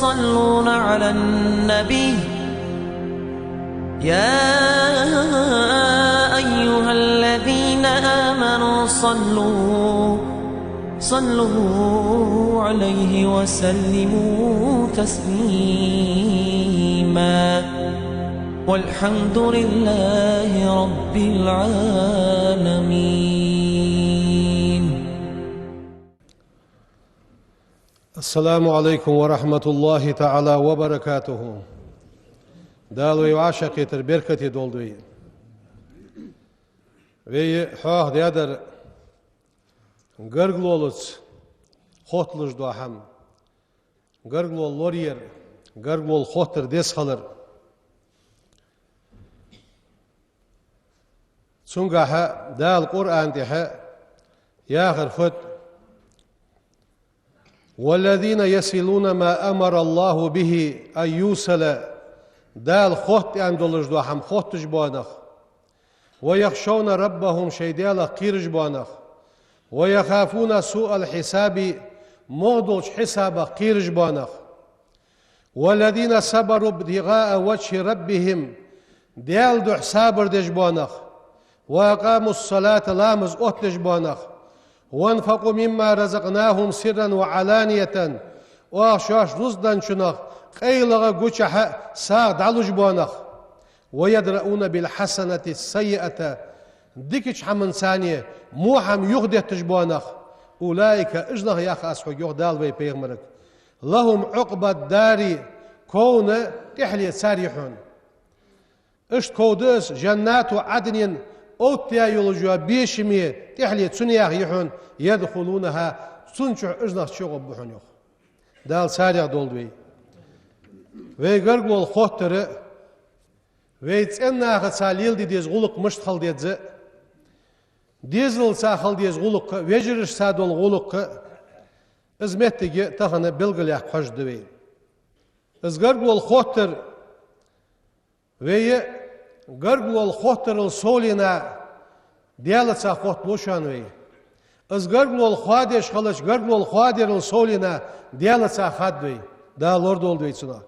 يصلون على النبي يا أيها الذين آمنوا صلوا عليه وسلموا تسليما والحمد لله رب العالمين. السلام عليكم ورحمة الله تعالى وبركاته. دالوي وعشقي تربيركتي دولدوي وي حواه ديادر غرغلولوس خوتلوش دوحم غرغلول لورير غرغلول خوتر ديس خلر سنغاها دال قرآن ديها ياخر فت والذين يصلون ما أمر الله به أن يوصل دال خوت اندولج دوحم خوتش بانخ ويخشون ربهم شيدالا قيرج بانخ ويخافون سوء الحساب مغدوش حساب قيرج بانخ والذين صبروا ابتغاء وجه ربهم ديال دو حسابر دج بانخ وأقاموا الصلاة لامز أتلج بانخ وانفقوا مما رزقناهم سرا وعلانية وأشاش رزدان شنخ قيلغ قوشح ساق دعلج بانخ ويدرؤون بالحسنة السيئة ديكش حمن ثانية موحم يغدي تجبانخ أولئك إجنخ ياخ أسحو يغدال بي بيغمرك لهم عقبة داري كون تحلي ساريحون اشت كودس جنات عدن أوتيا يلجوا بيشمي تحلي تسنياخ يحون يدخلونها سنشح إجنخ شغب بحون يخ دال ساريح دولدوي ويقرقوا الخوتر ويتسناخ ساليل ديز غلق مشتخل ديز ديزل ساخل ديز غلق ويجرش سادول غلق ازمتتي تخن بلغليح خوش دوي ازقرقوا الخوتر وي قرقوا الخوتر السولينا ديالت سا خوت لوشان وي ازقرقوا الخوادش خلش قرقوا الخوادر السولينا ديالت سا خاد وي دا لورد ولدوي تسنا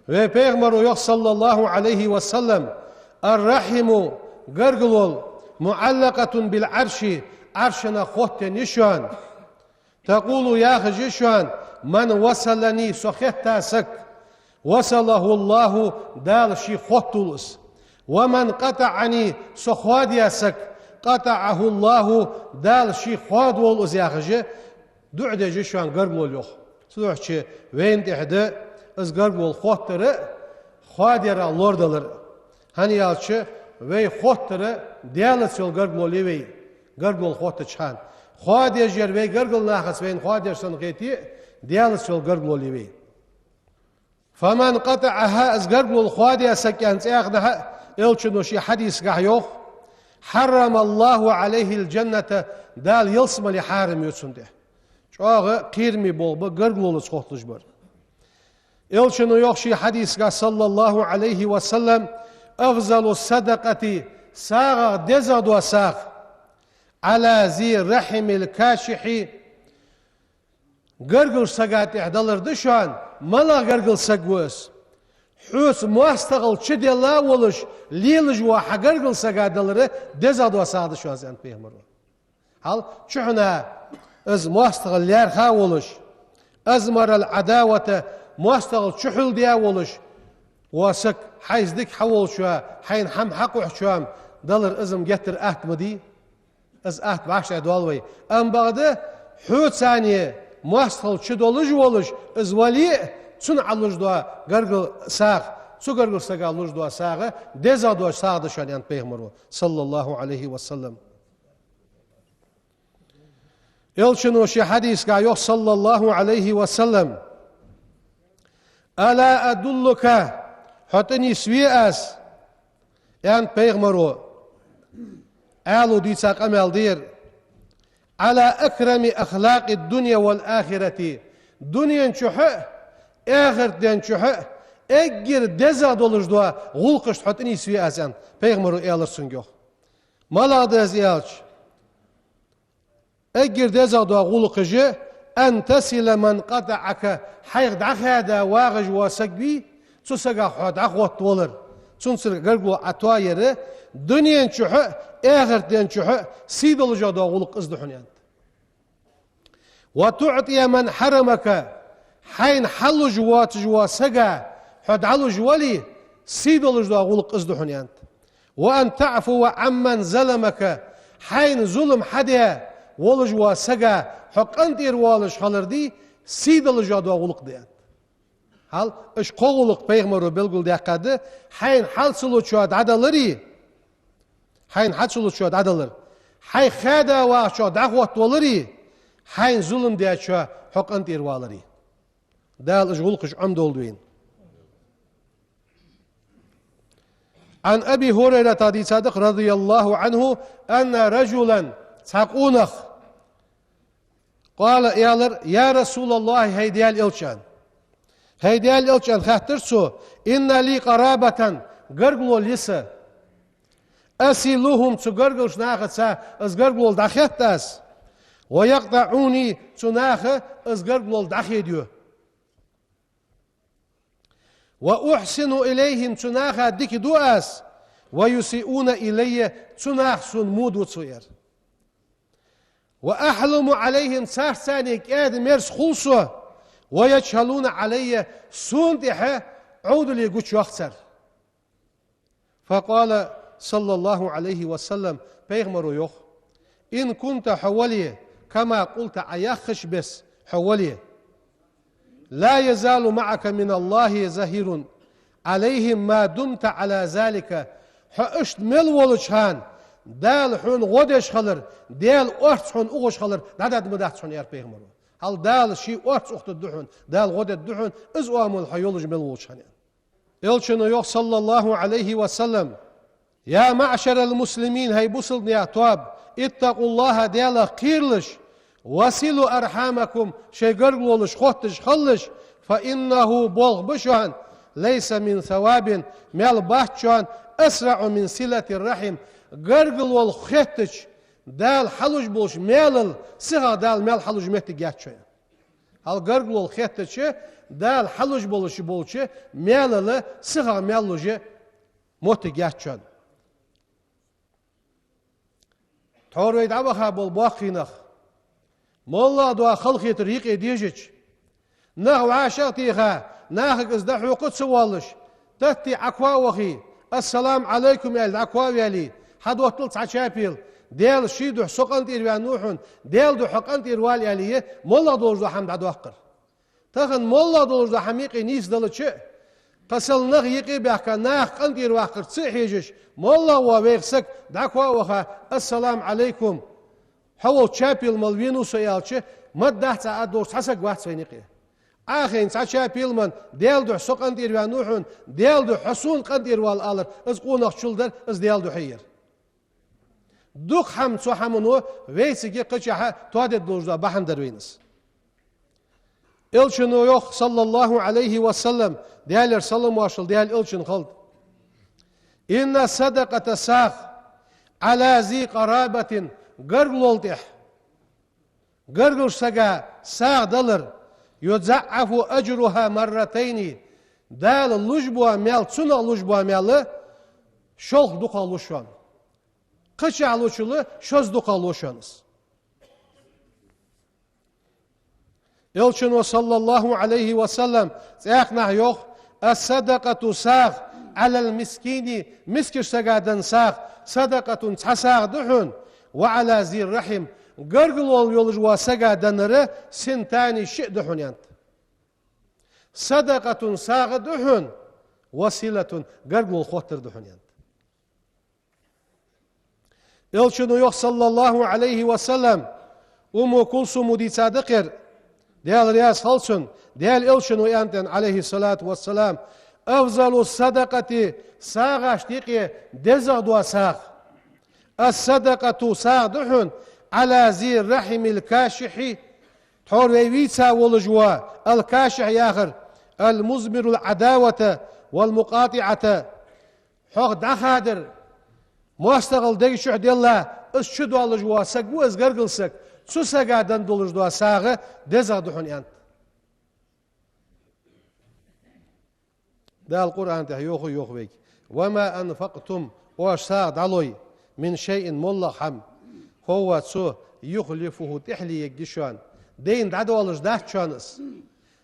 ve Peygamber yok sallallahu aleyhi ve sellem er-rahimu gargulul muallakatun bil arşi arşına khotte nişan taqulu ya hajishan man wasalani sohetta sak wasalahu Allahu dal shi khotulus ve men qata'ani sohwadiya sak qata'ahu Allahu dal shi khwadul uzyakhje du'de jishan gargulul yok suhçi ve intihde ازقربول خوتره خواديرا لوردلر هني يالچه وي خوتره ديالت يول قربول وي قربول خوت چان خوادير جر وي قربول ناخس وين خوادير سن قيتي ديالت يول قربول وي فمن قطعها ازقربول خواديا سكان سياخدها يلچنو شي حديث قح يوخ حرم الله عليه الجنة دال يلسم لحارم يوتسنده شوغ قيرمي بول بقربول خوتلج بر يلشنو يخشي حديث صلى الله عليه وسلم أفضل الصدقة ساغ دزد وساغ على ذي رحم الكاشح قرقل ساقات احدالر دشان ملا قرقل ساقوس حوس مواستغل چد الله ولش ليلج واحا قرقل ساقات دلر دزد وساغ دشان زيان بيهمر هل چحنا از مواستغل ليرخا ولش أزمر العداوة مواستغل شحل ديا ولش واسك حيز ديك حول شوى حين حم حقو شوام دلر ازم جتر اهت مدي از اهت بعش ادوالوي ام بعده حوت ثانية مواستغل شدولج ولش از ولي تون علوج دوا قرقل ساق سو قرقل ساق علوج دوا ساق ديزا دوا ساق دشان يان بيغمرو صلى الله عليه وسلم يلشنو شي حديث قايوخ صلى الله عليه وسلم ألا أدلك حتني سويأس يعني بيغمرو قالوا دي ساق أمال دير على أكرم أخلاق الدنيا والآخرة دنيا نشوحه آخر دين نشوحه أجر دزا دولج دوا غلقش حتني سويأس يعني بيغمرو إيالر سنجوخ مالا دز إيالش أجر دزا دوا غلقش أن تصل من قطعك حيغ دخادا واغج وسقبي تسقى حد أخوات ولر تنسر قرقو أتواير دنيا نشوح آخر تنشوح سيد الجدا غلق أزدحنيان وتعطي من حرمك حين حل جوات جوا سقى حد علو جوالي سيد الجدا غلق أزدحنيان وأن تعفو عمن ظلمك حين ظلم حدا ولجوا سقى حق أنت إروالش خلردي سيد الجدا غلق ديان هل اش قولق پیغمبر بلگل دقاده حين حل سلوت شاد عدلري حين حل سلوت شاد عدلر حين خادا وشاد دعوت ولري حين ظلم ديات شا حق أنت إروالري دال اش غلقش عمد ولدوين عن أبي هريرة رضي صادق رضي الله عنه أن رجلا تقونخ قال يا رسول الله هيديال إلشان هيديال إلشان خاطرسو إن لي قرابة قرقلو لسا أسيلوهم تقرقلش ناخد از قرقلو داخيتاس ويقطعوني تناخ از قرقلو داخيديو وأحسن إليهم تناخ ديك دواس ويسيئون إلي تناخ سن مود وتصير وأحلم عليهم سانيك مرس خلصو ويجهلون علي سندحة عود لي قوش يخسر فقال صلى الله عليه وسلم بيغمر يخ إن كنت حولي كما قلت عيخش بس حولي لا يزال معك من الله زهير عليهم ما دمت على ذلك حقشت ملولشان دال حون غودش خلر دال أرتس حون أغش خلر نداد مدحت حون يار بيغمر هل دال شي أرتس أخت الدحون دال غودة الدحون إز أعمل حيولج ملولشان يلشنو يخ صلى الله عليه وسلم يا معشر المسلمين هاي بوصل يا تواب اتقوا الله دال قيرلش وصلوا أرحامكم شي قرقلولش خوتش خلش فإنه بولغ بشان ليس من ثواب مال بحشان أسرع من صلة الرحم قرقلول خوتش دال حلوش بولش مال سغا دال مال حلوش مهتي جاتشان هل قرقلول خوتش دال حلوش بولش مال سغا مالوش مهتي جاتشان توري دعوها بول باقينخ مولا دوا خلقي طريق ديجج نحو عاشقتيها ناخك ازدحو قدس والش تتي عكوا وخي السلام عليكم يا العكوا يالي حد وطلت عشابيل ديال شيدو سقنت إروان نوحون ديال دو حقنت إروال ياليه مولا دولج دو حمد عدو أقر تخن مولا دولج دو حميقي نيس دلتش قسل نغ يقي بحكا ناخ قنت إرو أقر تسيحيجش مولا وويغسك دعكوا وخا السلام عليكم حول تشابيل مالوينو سيالش مدحت عدو سحسك واحد سينيقي آخرين تشابيل من ديال دو سقنت إروان نوحون ديال دو حسون قنت إروال آلر از قوناق شلدر از ديال دو حير دوك حمد سو حمنو ويسيكي قشحة توادد دولجدا بحن دروينس إلشنو يوخ صلى الله عليه وسلم ديال سلم واشل ديال إلشن خلد إن صدقة ساخ على ذي قرابة قرقلولتح قرقل سقا ساخ دلر يضعف أجرها مرتين دال اللجبوا ميال تسنى اللجبوا ميال شلخ دوقا لشوان قشع لشلو شوز دوقا لشوانس يلشنو صلى الله عليه وسلم سيخنا يوخ الصدقة ساخ على المسكين مسكش سقادن ساخ صدقة تساخ دحون وعلى ذي الرحم قرقلول يولجوا سقادن سنتاني شئ دحون يانت صدقة ساخ دحون وسيلة قرقلول خوتر دحون يانت يلشنو يوخ صلى الله عليه وسلم أمو كلثوم دي صادقر ديال رياس خلصن ديال إلشنو يانتن عليه الصلاة والسلام أفضل الصدقة ساغ تيقي دزغ دوا ساغ الصدقة ساغ دحون على ذي الرحم الكاشح تحور ويسا ولجوا الكاشح ياخر المزمر العداوة والمقاطعة حق دخادر Muastaqal degi şu della is şu dualış vasak bu ızgar kılsak su sagadan dolur dua sağı deza duhun yant. Dal Kur'an teh yok vek. Ve ma anfaqtum wa sa'd aloy min şeyin mullaham huwa su yukhlifuhu tihliye gişan. Deyin dadu alış dahçanız.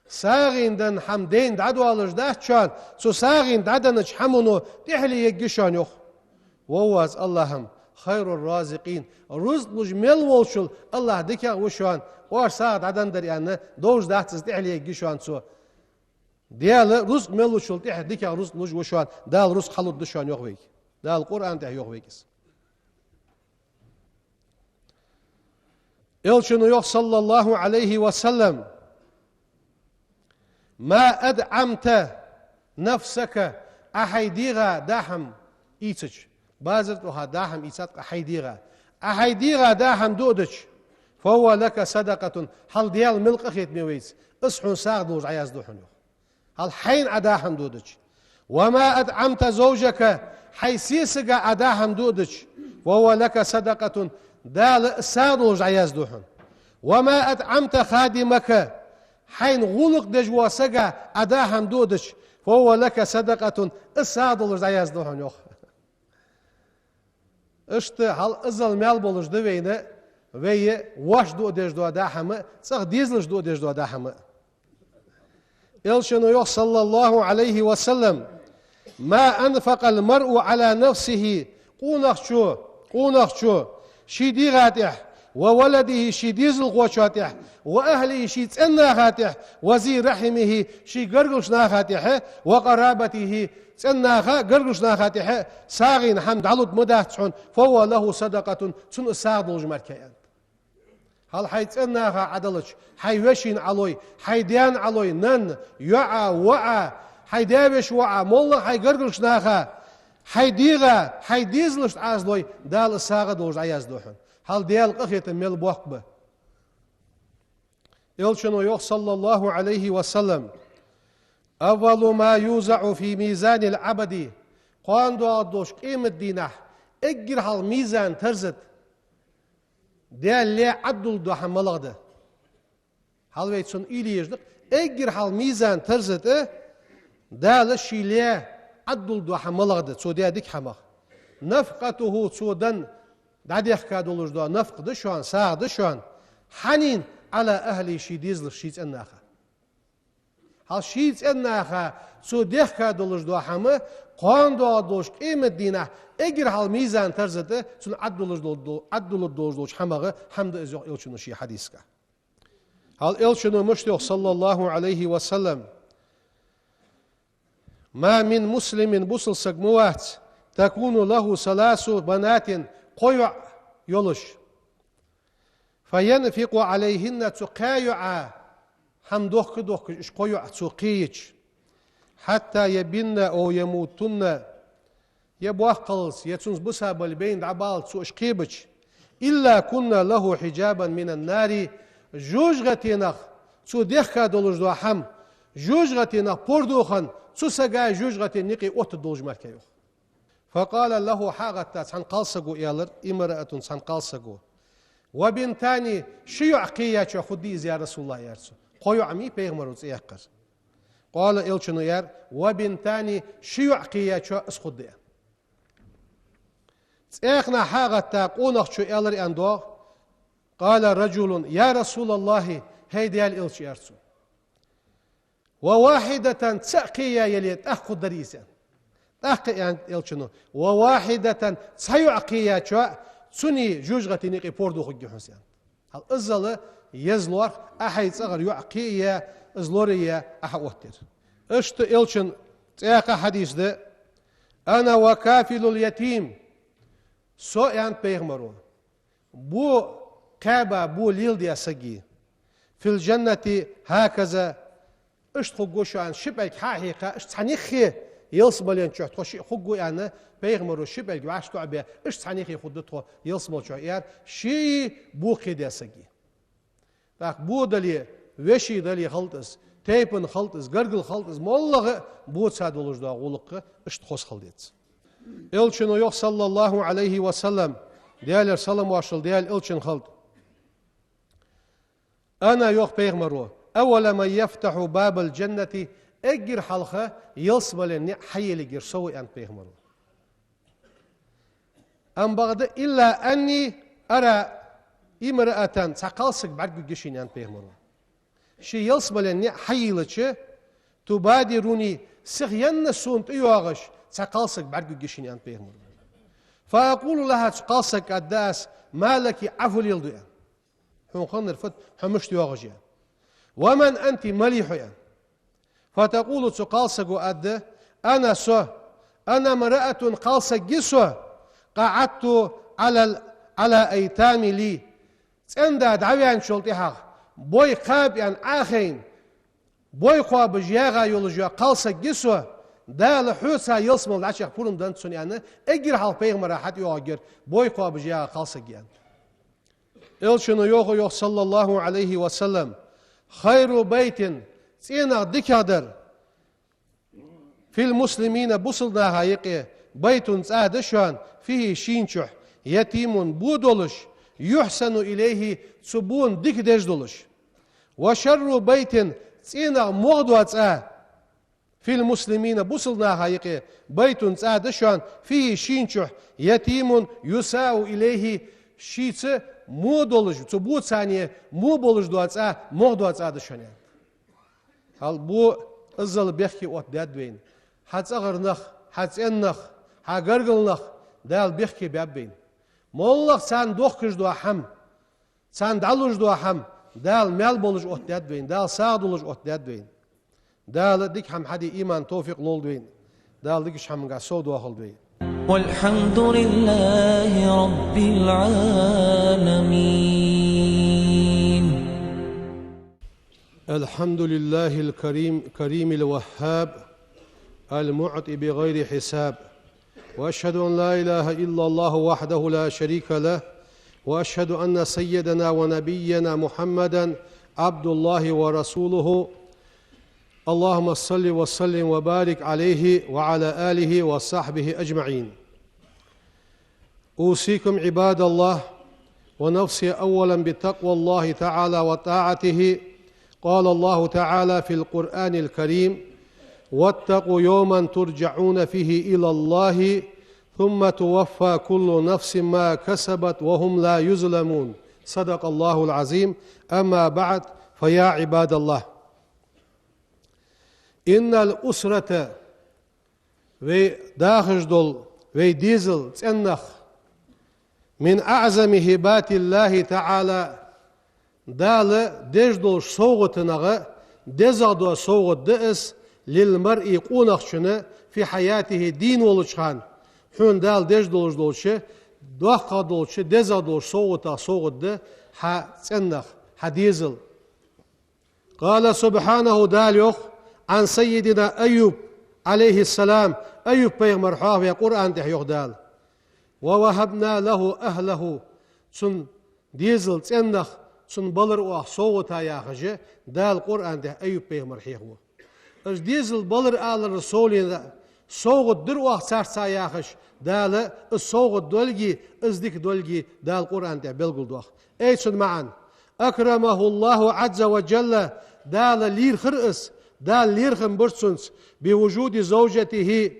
Sağinden ham deyin dadu alış dahçan. Su sağin dadanıç hamunu tihliye gişan yok. Vovaz Allah'ım hayrul raziqin. Rızk mujmel volşul Allah dikâ vuşan. Var sağd adandır yani doğuz dahçız tihliye gişan su. Diyalı rızk meluşul tih dikâ rızk muj vuşan. Dal rızk halud dışan yok vek. Dal Kur'an teh yok vekis. Elçinu yok sallallahu aleyhi ve sellem ma ed'amte nefseke ahaydiga daham itiç bazırt oha daham itat ahaydiga daham du'diç فهو لك صدقة هل ديال ملك أخيت ميويس اصحون ساغدوج عياز دوحن هل حين أداهم دودج وما أدعمت زوجك حيسيسك أداهم دودج وهو لك صدقة دال ساغدوج عياز دوحن وما أدعمت خادمك حين غلق دجواسك أداهم دودج فهو لك صدقة ساغدوج عياز دوحن يوخ اشت هل ازل مال بولج دوينه وهي واش دو ديج دو داحمه صغ ديزلش دو ديج دو داحمه يلشن يوح صلى الله عليه وسلم ما أنفق المرء على نفسه قونخشو شي غاتح وولده شي ديزل غوشاتح وأهله شي تسنى غاتح وزي رحمه شي قرقشنا غاتح وقرابته تسنى قرقشنا غاتح ساغين حمد علود مدهتشون فهو له صدقة تن ساغدوج مركيان هل حيتسناها عدلش حيوشين علوي حيديان علوي نن يعا وعا حيدابش وعا مولا حيقرقشناها حيديغا حيديزلش عازلوي دال الساغة دوج عياز دوحن هل ديال قخية ميل بوقبه يلشنو يوخ صلى الله عليه وسلم أول ما يوزع في ميزان العبد قاندو عدوش قيمة دينح اجر هال ميزان ترزت ديال عدل دو حملغده هل ويتسون إليجدق اجر هال ميزان ترزت دال شيلي عدل دو حملغده سو ديا ديك حمغ نفقته سودن داديخ كادولوش دو نفق دشوان ساغ دشوان حنين على أهلي شي ديزل شيت الناخه هل شيت الناخه سو ديخ كادولوش دو حمه قان دو دوش قيمة دينه اجر هال ميزان ترزته سن عدل دوش حمغه حمد ازيو الشنو شي حديثك هل الشنو مشتو صلى الله عليه وسلم ما من مسلم بوصل سقموات تكون له ثلاث بنات قيع يلش فينفق عليهن تقايع حمدوك دوك اش قيع تقيج حتى يبن أو يموتن يبواه قلص يتنز بسها بالبين دعبال تسوش قيبج إلا كنا له حجابا من النار جوجغتينخ تسو ديخكا دولج دو حم جوجغتينخ بوردوخن تسو سقاي جوجغتين نقي اوت دولج مركيوخ فقال له حاغتا سان قلصقو إيالر امرأة سان قلصقو وبنتاني شيو عقية خديز يا رسول الله يارسو قويو عمي بيغمروز إيقر قال إلشنو يار وبنتاني شيوع قيا شو اسخديا تأخنا حاغة تاقونخ شو إلري أندو قال رجل يا رسول الله هيدي الإلش يارسو وواحدة تسقيا يليت أخو دريسا تأخي إلشنو وواحدة تسيوع قيا شو سني جوجغة نيقي بوردو خجي حسين هل إزل يزلور أحيد صغر يعقيا ازلوريا احوتر اشت الشن تاقا حديث ده انا وكافل اليتيم سو ان بيغمرو بو كابا بو ليل دي اسجي في الجنة هكذا اشت خجوش عن شبك حقيقة اشت حنيخي يلصبلين شو تخشي خجو يعني بيغمرو شبك وعش تعبي اشت حنيخي خدته يلصبل شو يار شي بو كده اسجي تاق بو دلي وشي دلي خلطس تيبن خلطس قرقل خلطس مولغ بوت ساد ولج دا غولق اشت خوس خلديت Elçin o yok sallallahu aleyhi ve sellem. Diğerler salam başıl, diğer elçin kıldı. Ana yok peygamber o. Evvela men yeftahu babel cenneti egir halka yılsmalen ne hayli gir soğu en peygamber o. Am bağda illa enni ara imra'atan sakalsık bargı gişin en peygamber o. Şi yılsmalen ne hayliçi tubadiruni سخيان سونت يواغش سقالسك بعد جيشين بيهم فأقول لها سقالسك الداس مالك عفو يلدو هم خنر فت حمشت يواغش ومن أنت مليح فتقول سقالسك أد أنا سو أنا مرأة قالسك جسو قعدت على أيتام لي سندا دعوان شلتها بوي قاب يعني آخين boy kwa bıjaga yolcuya kalsa giswa da husa yılsmal açık pulum dan yani egir hal peygamber hat yoğur boy kwa bıjaga kalsa giyen elçinu yok sallallahu aleyhi ve sellem hayru beytin sina dikader fil muslimine busulda hayqi beytun sa'de şu an fihi şinçuh yetimun budoluş yuhsanu ileyhi subun dik dejdoluş ve şerru beytin سينا مغدوات في المسلمين بوصلنا هايقي بيت دشان فيه شينشح يتيم يساء إليه شيت مو دولج تبوت ثانية مو بولج دوات مغدوات دشان هل بو ازل بيحكي وات داد وين حتى غرنخ حتى انخ هاغرغلنخ دال بيحكي بابين مولخ سان دوخكش دو حم سان دالوج دو حم دال مال بولج أحداد وين دال سعد بولج أحداد وين دال ديك هم حدي إيمان توفيق لول وين دال ديكش هم قصود واخل وين والحمد لله رب العالمين الحمد لله الكريم كريم الوهاب المعطي بغير حساب وأشهد أن لا إله إلا الله وحده لا شريك له وأشهد أن سيدنا ونبينا محمدا عبد الله ورسوله اللهم صل وسلم وبارك عليه وعلى آله وصحبه أجمعين أوصيكم عباد الله ونفسي أولا بتقوى الله تعالى وطاعته قال الله تعالى في القرآن الكريم واتقوا يوما ترجعون فيه إلى الله ثم توفى كل نفس ما كسبت وهم لا يظلمون صدق الله العظيم أما بعد فيا عباد الله إن الأسرة وداخل دول وديزل تنخ من أعظم هبات الله تعالى دال دجدول صوغتنغ دزادو صوغت دئس للمرء قونخشن في حياته دين ولشخان حون دال دج دولش دولشه دوخا دولشه دزا دولش صوغتا صوغت ده ها تنخ حديزل قال سبحانه دال يخ عن سيدنا أيوب عليه السلام أيوب بيغمر حواه يا قرآن تحيوخ دال ووهبنا له أهله سن ديزل تنخ سن بلر واه صوغتا يا خجه دال قرآن ده أيوب بيغمر حيوه اش ديزل بلر آل الرسولين صوغت در واه سارسا يا خش دال الصوغت دولجي ازدك دولجي دال قرآن ده بلغل دوخ ايسن معا أكرمه الله عز وجل دال لير خرئس دال لير خنبرسنس بوجود زوجته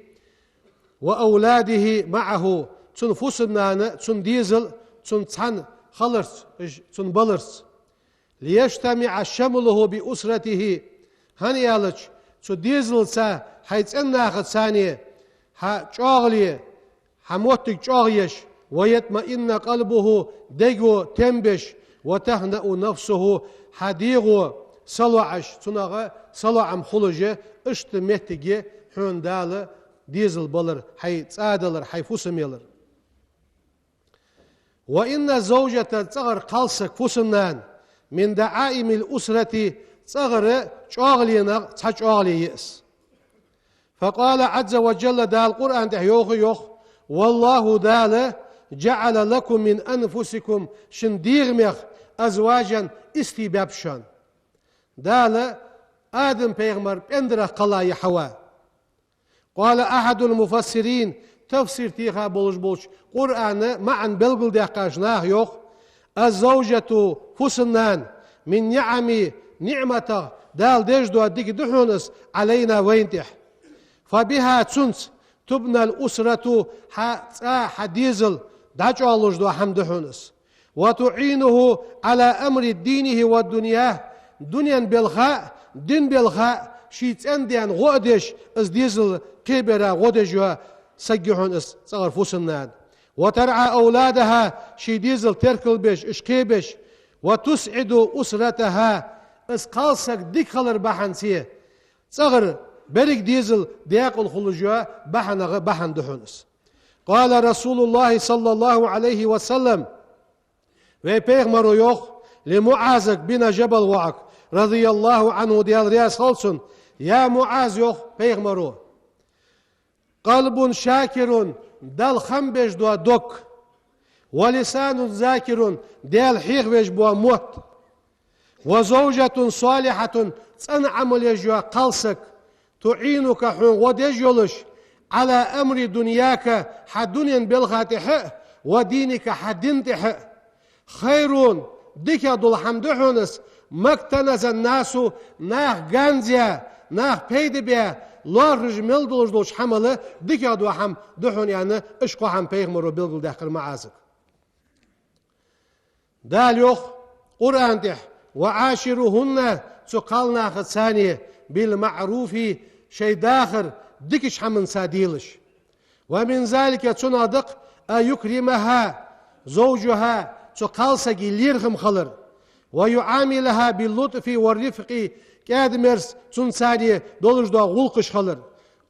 وأولاده معه تن فسنان تن ديزل تن تحن خلرس تن بلرس ليجتمع شمله بأسرته هنيالج تن ديزل سا حيث اناخد ثانية ها جاغلية حموتك جاغيش ويطمئن قلبه ديغو تنبش وتهنأ نفسه حديغو صلوعش تنغى صلوعم خلجة اشت مهتجي حون دال ديزل بلر حي تادلر حي فسميلر وإن زوجة تصغر قلسك فسنان من دعائم الأسرة تصغر جاغلينا تجاغلي يأس فقال عز وجل دال القرآن يوخ يوخ والله دال جعل لكم من أنفسكم شنديغمخ أزواجا استبابشان دال آدم بيغمر بندرة قلاي حوا قال أحد المفسرين tefsir tiha buluş Kur'an'ı ma'an belgül dehkaşnah yok. Az-zawjatu fusunan min ni'ami ni'mata dal dejdu addik duhunus aleyna veyntih. Fabiha tsuns تبنى الأسرة حديزل دعجو الله جدو حمد حونس وتعينه على أمر دينه والدنيا دنيا بالخاء دين بالخاء شيت أنديان غودش از ديزل كبيرة غودجها سجحون اس صغر فوسنان وترعى أولادها شي ديزل تركل بش اشكيبش وتسعد أسرتها اس قالسك ديك خلر بحنسيه صغر بريك ديزل دياق الخلوجوا بحن دحونس قال رسول الله صلى الله عليه وسلم ويبيغمرو يوخ لمعازك بن جبل وعك رضي الله عنه ديال رياس خلصن يا معاذ يوخ بيغمرو قلب شاكر دال خنبش دو دوك ولسان ذاكر ديال حيغوش بو موت وزوجة صالحة تنعم لجوا قلسك تعينك حون ودجلش على أمر دنياك حدنيا بالغاتح ودينك حدنتح خيرون ديك دول حمدحونس مكتنز الناس ناخ غانزيا ناخ بيدبيا لارج ملدولش دوش حمله ديك دو حم دحون يعني اشقو حم بيغمرو بلغل داخل معازك داليوخ قرآن تح وعاشرهن تقالنا ثانية بالمعروف شيء داخل ديكش حمن ساديلش ومن ذلك تنادق أيكرمها زوجها تقالسجي ليرغم خلر ويعاملها باللطف والرفق كادمرس تنسادي دولج دا غلقش خلر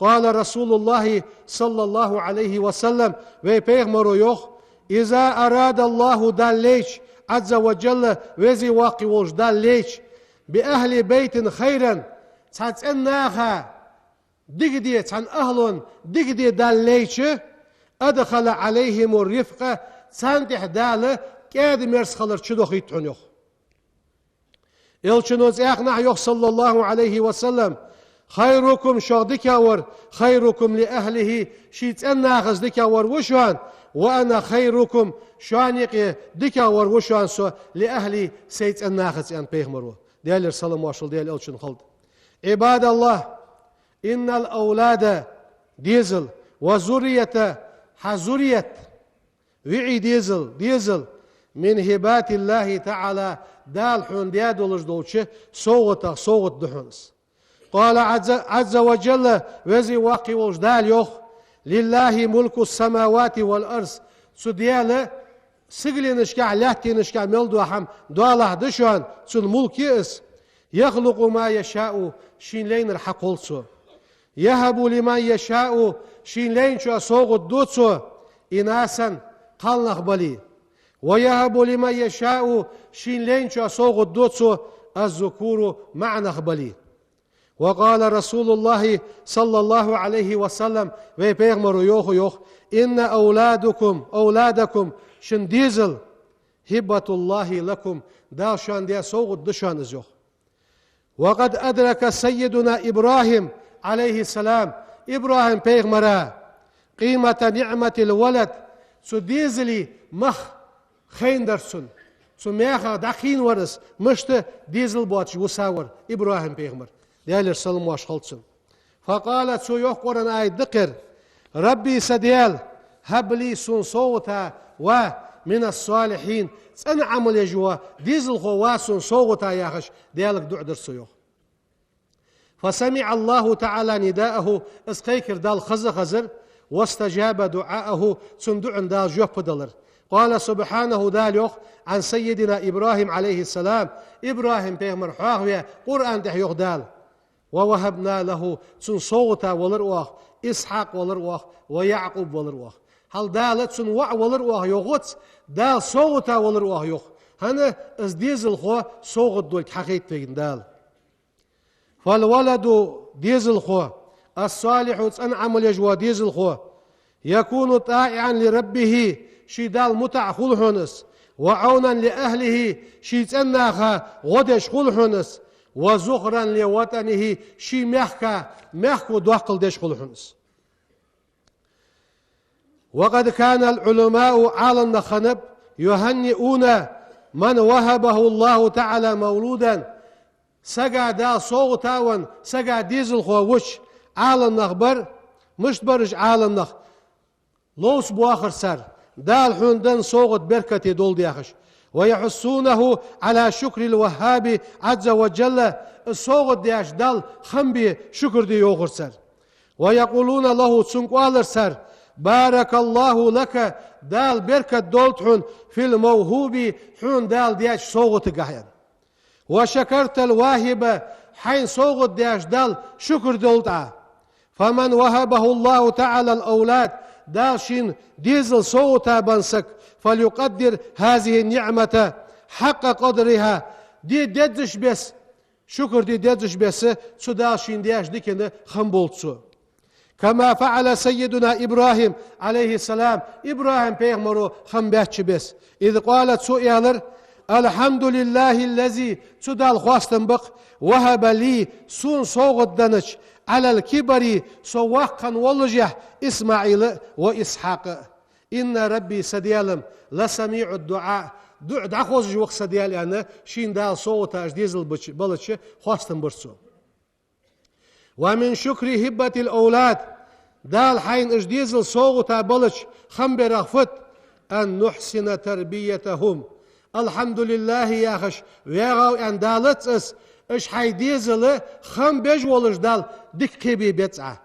قال رسول الله صلى الله عليه وسلم ويبيغمرو يوخ إذا أراد الله داليش عز وجل وزي واقي وش داليش بأهل بيت خيرا تاتناها دقدي عن أهلون دقدي داليش أدخل عليهم الرفقة سانتح دالة كاد مرس خلر شدوخ يتعون يوخ إلشنوز إحنا يوخ صلى الله عليه وسلم خيركم شغدكاور خيركم لأهله شيت أناخز دكاور وشوان وأنا خيركم شانيق دكاور وشوان سو لأهلي سيت أناخز أن بيغمرو ديال سلام واشل ديال إلشن خلد عباد الله إن الأولاد ديزل وزرية حزرية وعي ديزل من هبات الله تعالى دال حون ديادولش دوتشه صوت دحونس قال عز وجل وزي واقي وش دال يوخ لله ملك السماوات والأرض سديال سجلي نشكع لاتي نشكع ملدو حم دوالح دشوان سن ملك يأس يخلق ما يشاء شين لين الحق ولسو يهب لمن يشاء شين لين شو صوغ الدوتسو إناسا قلنخ بلي ويهب لمن يشاء شين لين شو صوغ الدوتسو الذكور معنخ بلي وقال رسول الله صلى الله عليه وسلم ويبيغمر يوخ إن أولادكم شن ديزل هبة الله لكم دا شان دي صوغ الدشان ازيوخ وقد أدرك سيدنا إبراهيم عليه السلام إبراهيم بيغمرا قيمة نعمة الولد سو ديزلي مخ خيندرسون سو ميخا داخين ورس مشت ديزل بواتش وساور إبراهيم بيغمر ديال السلام واشخلتسن فقالت سو يوخورن آي دقر ربي سديال هب لي سن صوتا ومن الصالحين سنعمل يجوا ديزل خواسن صوتا ياخش ديالك دعدر سيوخ فسمع الله تعالى نداءه اسقيكر دال خزر واستجاب دعاءه سندع دال جوف دلر قال سبحانه داليوخ عن سيدنا إبراهيم عليه السلام إبراهيم بيغمر حواغوية قرآن تحيوخ دال ووهبنا له سن صوتا ولرواخ إسحاق ولرواخ ويعقوب ولرواخ هل دالت سن وع ولرواخ يوغوت دال صوتا ولرواخ يوخ هنا ازديزل خو صوغت دولك حقيت بيغن دال فالولد ديزل خو الصالح أنعم اليجوا ديزل خو يكون طائعا لربه شيدال متع خلحنس وعونا لأهله شيتناخا غدش خلحنس وزخرا لوطنه شي مخكو دوقل دش خلحنس وقد كان العلماء على النخنب يهنئون من وهبه الله تعالى مولودا سقع دا صوتاون سقع ديزل خوش على النخبر مش برج على النخ لوس بواخر سر دال حندن صوت بركة دول دياخش ويحسونه على شكر الوهاب عز وجل الصوت دياش دال خنبي شكر دي يوغر سر ويقولون له تسنقوالر سر بارك الله لك دال بركة دولتحن في الموهوب حون دال دياش صوت قحيان وشكرت الواهب حين صوت دياش دال شكر دولتعا فمن وهبه الله تعالى الأولاد دال شين ديزل صوتا بنسك فليقدر هذه النعمة حق قدرها دي ددش بس شكر دي ددش بس سدال شين دياش ديكن خنبولتسو كما فعل سيدنا إبراهيم عليه السلام إبراهيم بيغمرو خنباتش بس إذ قالت سؤالر الحمد لله الذي سدال خواستن بق وهب لي سون صوغت دنش على الكبر سواقا ولجه إسماعيل وإسحاق إن ربي سديالم لسميع الدعاء دعاء خوز جوق سديال يعني شين دال صوتا أجديزل بلتش خواستن برسو ومن شكر هبة الأولاد دال حين أجديزل صوتا بلتش خنبر أغفت أن نحسن تربيتهم الحمد لله يا خش ويغاو أن دالت اس اش حيديزل خنبج ولش دال دك كبي بيتعه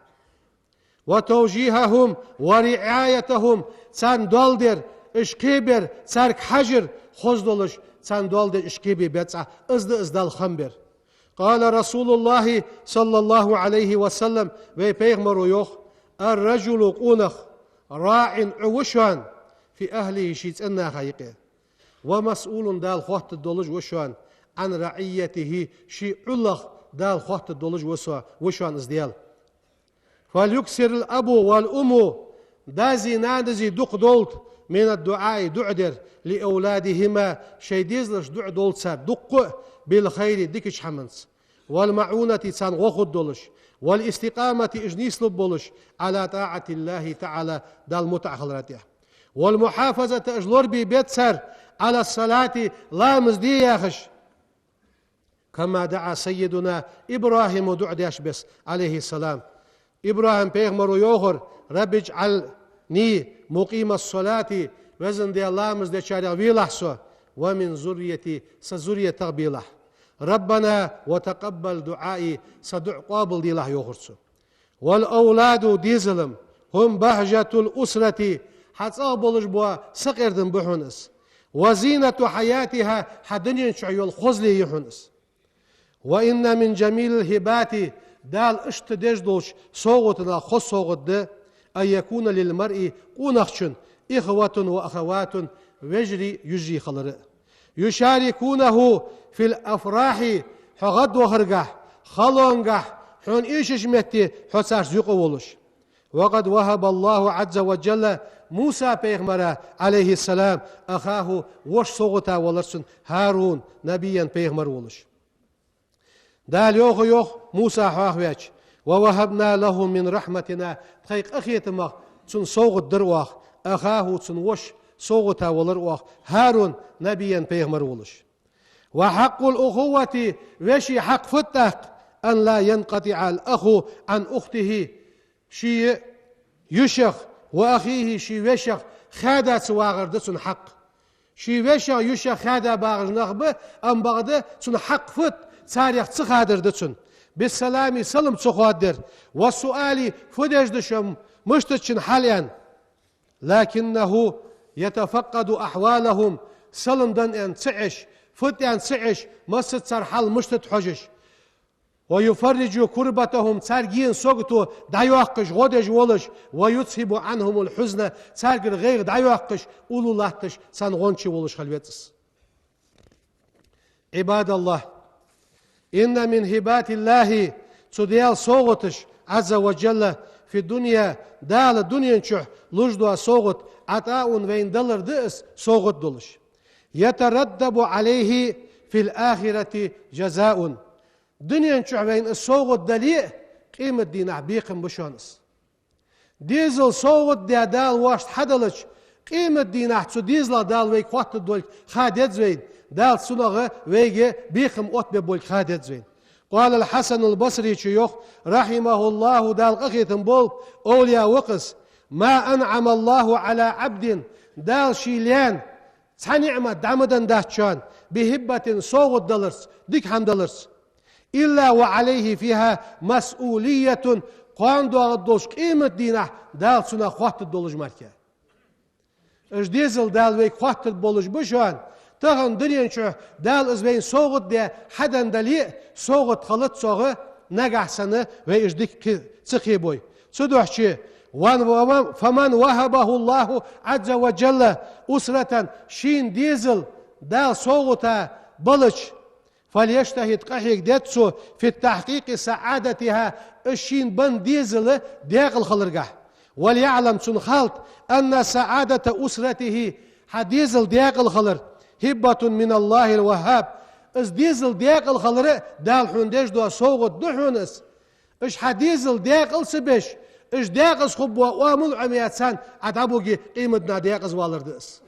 وتوجيههم ورعايتهم سان دولدر اش كبر سارك حجر خزدلش سان دولدر اش كبي بيتعه ازدال خنبر قال رسول الله صلى الله عليه وسلم ويبيغمرو يوخ الرجل قونخ راع عوشان في أهله شيت أنها خيقه ومسؤول دال خوات الدولج وشان عن رعيته شي علق دال خوات الدولج وشان ازديال فليكسر الأب والأم دازي نادزي دق دولت من الدعاء دعدر لأولادهما شي ديزلش دع دولت سار دق بالخير ديكش حمنس والمعونة تسان غوخد دولش والاستقامة اجنيس لبولش على طاعة الله تعالى دال متأخلرته والمحافظة اجلور ببيت سر على الصلاة لا مزدي ياخش كما دعا سيدنا إبراهيم دعديش بس عليه السلام إبراهيم بيغمر يوغر رب اجعلني مقيم الصلاة وزن دي الله مزدي شارع ويلحسو ومن ذريتي سذرية تغبيلح ربنا وتقبل دعائي صدع قابل دي الله يوغرسو والأولاد ديزلم هم بهجة الأسرة حتى بولج بوا سقردن بحنس وزينة حياتها حدنين شعيو الخزلي يحنس وإن من جميل الهبات دال اشتدش دوش صوغتنا خص صوغت ده أن يكون للمرء قونخشن إخوة وأخوات وجري يجري خلر يشاركونه في الأفراح حغد وخرقح خلونقح حون إيشش مهتي حساش زيقولش وقد وهب الله عز وجل موسى بيغمرة عليه السلام أخاه وش صوغتا ولرسن هارون نبيا بيغمر ولش دال يوخ موسى حواهوش ووهبنا له من رحمتنا تخيق أخيتما تن صوغت درواخ أخاه تن وش صوغتا ولرواخ هارون نبيا بيغمر ولش وحق الأخوة وشي حق فتك أن لا ينقطع الأخ عن أخته شي يشخ وأخيه شي وشخ خادا سواغر دسن حق شي وشخ يشخ خادا باغر نغبه أم بغده سن حق فت ساريخ تخادر دسن بالسلام سلم تخادر والسؤال فدج دشم مشتشن حاليا لكنه يتفقد أحوالهم سلم دن أن تعش فت أن تعش مست سرحال مشتت حجش ويفرج كربتهم سارجين سوقتو دايوقش غودج ولش ويذهب عنهم الحزن سارجر غير دايوقش أولو لاتش سانغونشي ولش خلوتس عباد الله إن من هبات الله تديال صوغتش عز وجل في الدنيا دال الدنيا نشح لجدوا صوغت عطاء وين دلر دئس صوغت دلش يتردب عليه في الآخرة جزاء دنيا نشح وين الصوغت دليء قيمة دينا بيقم بشانس ديزل صوت دي دال واشت حدلش قيمة ديناح سو ديزل دال ويك خوات دول خادت زين دال سنغة ويجي بيخم أطبع بول خادت زين. قال الحسن البصري شيوخ رحمه الله دال قخيتن بول أولياء وقس ما أنعم الله على عبد دال شيلان تنعمة دامدن داتشان بهبة صوت دلرس ديك هندلرس إلا وعليه فيها مسؤولية قاندو أغدوش قيمة دينه دال سنة خوات الدولج مركة اش ديزل دال ويك خوات الدولج بشان تغن درين شو دال ازبين صوت دي حدن دلي صوت خلط صوغة نجح سنة ويش ديك تسخي بوي سدوح شي فمن وهبه الله عز وجل أسرة شين ديزل دال صوتا بلش فليجتهد قحيك ديتسو في التحقيق سعادتها الشين بن ديزل داخل خلرقح وليعلم سنخالط أن سعادة أسرته حديزل داخل خلر هبة من الله الوهاب اس ديزل داخل خلر دال حندش دو صوغت دحونس اش حديزل داخل سبش اش داخل خبوا وامل عميات سان عتابوكي قيمتنا داخل والردس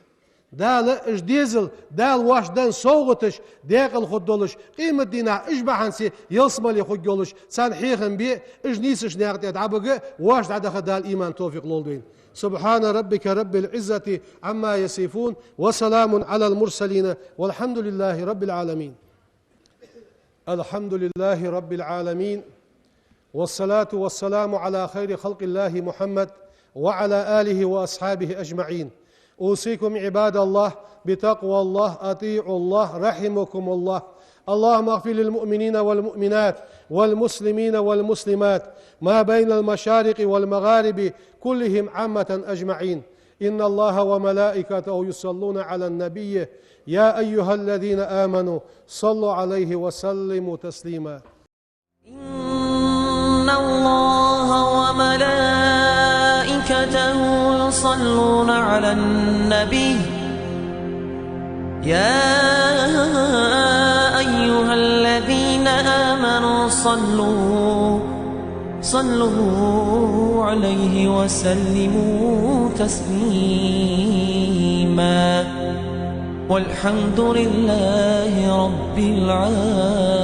دال اش ديزل دال واش دان صوغتش داخل خدولش قيمة دينا اش بحنسي يلصملي خدولش سان حيخن بي اش نيسش ناقت يتعبوكي واش داخل دال ايمان توفيق لولدين. سبحان ربك رب العزة عما يصفون وسلام على المرسلين والحمد لله رب العالمين. الحمد لله رب العالمين والصلاة والسلام على خير خلق الله محمد وعلى آله وأصحابه أجمعين. أوصيكم عباد الله بتقوى الله أطيعوا الله رحمكم الله. اللهم اغفر للمؤمنين والمؤمنات والمسلمين والمسلمات ما بين المشارق والمغارب كلهم عامة أجمعين. إن الله وملائكته يصلون على النبي يا أيها الذين آمنوا صلوا عليه وسلموا تسليما. إن الله وملائكته يصلون على النبي يا أيها الذين آمنوا صلوا عليه وسلموا تسليما والحمد لله رب العالمين.